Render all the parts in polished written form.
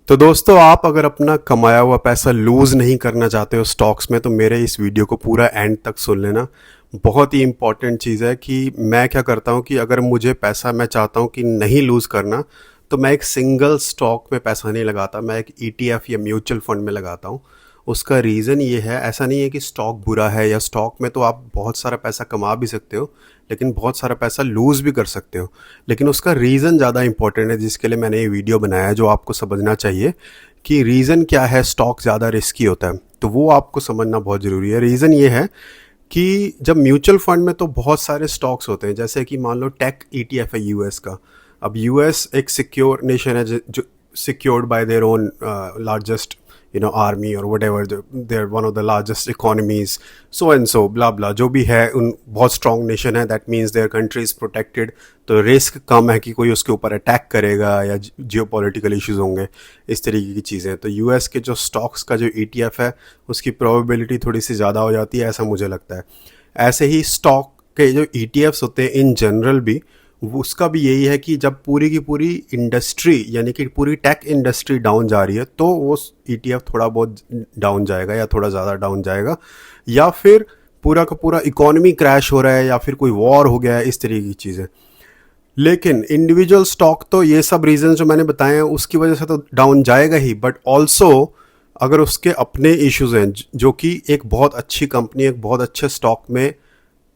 तो दोस्तों, आप अगर अपना कमाया हुआ पैसा लूज नहीं करना चाहते हो स्टॉक्स में, तो मेरे इस वीडियो को पूरा एंड तक सुन लेना। बहुत ही इंपॉर्टेंट चीज़ है कि मैं क्या करता हूँ कि अगर मुझे पैसा मैं चाहता हूँ कि नहीं लूज़ करना, तो मैं एक सिंगल स्टॉक में पैसा नहीं लगाता, मैं एक ईटीएफ या म्यूचुअल फंड में लगाता हूँ। उसका रीज़न ये है, ऐसा नहीं है कि स्टॉक बुरा है, या स्टॉक में तो आप बहुत सारा पैसा कमा भी सकते हो लेकिन बहुत सारा पैसा लूज़ भी कर सकते हो। लेकिन उसका रीज़न ज़्यादा इंपॉर्टेंट है, जिसके लिए मैंने ये वीडियो बनाया है, जो आपको समझना चाहिए कि रीज़न क्या है स्टॉक ज़्यादा रिस्की होता है। तो वो आपको समझना बहुत ज़रूरी है। रीज़न ये है कि जब म्यूचुअल फंड में तो बहुत सारे स्टॉक्स होते हैं, जैसे कि मान लो टेक ईटीएफ है यूएस का। अब यूएस एक सिक्योर नेशन है, जो secured by their own largest army और whatever, they are one of the largest economies, so and so blah blah, जो भी है, उन बहुत स्ट्रॉन्ग नेशन है, that means their country is protected. तो रिस्क कम है कि कोई उसके ऊपर अटैक करेगा या जियो पॉलिटिकल इशूज़ होंगे, इस तरीके की चीज़ें। तो यूएस के जो स्टॉक्स का जो ईटीएफ है, उसकी प्रोबेबिलिटी थोड़ी सी ज़्यादा हो जाती है, ऐसा मुझे लगता है। ऐसे ही स्टॉक के जो ईटीएफ्स होते हैं इन जनरल भी, उसका भी यही है कि जब पूरी की पूरी इंडस्ट्री, यानी कि पूरी टेक इंडस्ट्री डाउन जा रही है, तो वो ईटीएफ थोड़ा बहुत डाउन जाएगा या थोड़ा ज़्यादा डाउन जाएगा, या फिर पूरा का पूरा इकोनॉमी क्रैश हो रहा है, या फिर कोई वॉर हो गया है, इस तरीके की चीज़ें। लेकिन इंडिविजुअल स्टॉक तो ये सब रीज़न जो मैंने बताए हैं उसकी वजह से तो डाउन जाएगा ही, बट ऑल्सो अगर उसके अपने इश्यूज़ हैं, जो कि एक बहुत अच्छी कंपनी, एक बहुत अच्छे स्टॉक में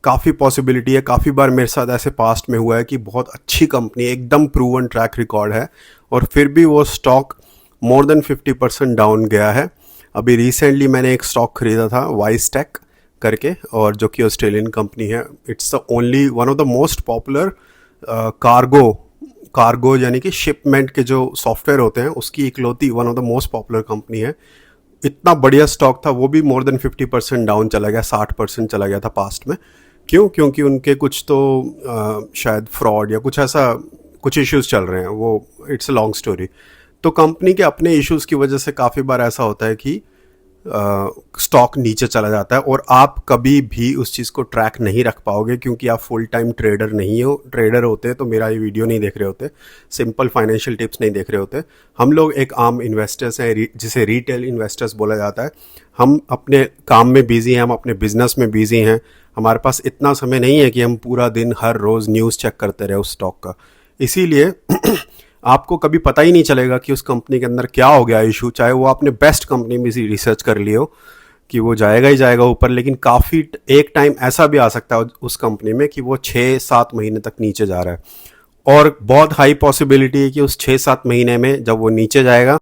काफ़ी पॉसिबिलिटी है। काफ़ी बार मेरे साथ ऐसे पास्ट में हुआ है कि बहुत अच्छी कंपनी, एकदम प्रूवन ट्रैक रिकॉर्ड है, और फिर भी वो स्टॉक मोर देन 50% डाउन गया है। अभी रिसेंटली मैंने एक स्टॉक खरीदा था, वाइसटेक करके, और जो कि ऑस्ट्रेलियन कंपनी है। It's the only one of the most popular cargo यानी कि शिपमेंट के जो सॉफ्टवेयर होते हैं, उसकी इकलौती one of the most popular company है। इतना बढ़िया स्टॉक था, वो भी मोर देन 50% डाउन चला गया, 60% चला गया था पास्ट में। क्यों? क्योंकि उनके कुछ तो शायद फ्रॉड या कुछ ऐसा कुछ इश्यूज चल रहे हैं, वो इट्स अ लॉन्ग स्टोरी। तो कंपनी के अपने इश्यूज की वजह से काफ़ी बार ऐसा होता है कि स्टॉक नीचे चला जाता है, और आप कभी भी उस चीज़ को ट्रैक नहीं रख पाओगे, क्योंकि आप फुल टाइम ट्रेडर नहीं हो। ट्रेडर होते तो मेरा ये वीडियो नहीं देख रहे होते, सिंपल फाइनेंशियल टिप्स नहीं देख रहे होते। हम लोग एक आम इन्वेस्टर्स हैं, जिसे रिटेल इन्वेस्टर्स बोला जाता है। हम अपने काम में बिजी हैं, हम अपने बिजनेस में बिजी हैं। हमारे पास इतना समय नहीं है कि हम पूरा दिन हर रोज़ न्यूज़ चेक करते रहे उस स्टॉक का। इसीलिए आपको कभी पता ही नहीं चलेगा कि उस कंपनी के अंदर क्या हो गया इशू, चाहे वो आपने बेस्ट कंपनी में से रिसर्च कर लियो कि वो जाएगा ही जाएगा ऊपर, लेकिन काफ़ी एक टाइम ऐसा भी आ सकता है उस कंपनी में कि वो 6-7 महीने तक नीचे जा रहा है, और बहुत हाई पॉसिबिलिटी है कि उस 6-7 महीने में जब वो नीचे जाएगा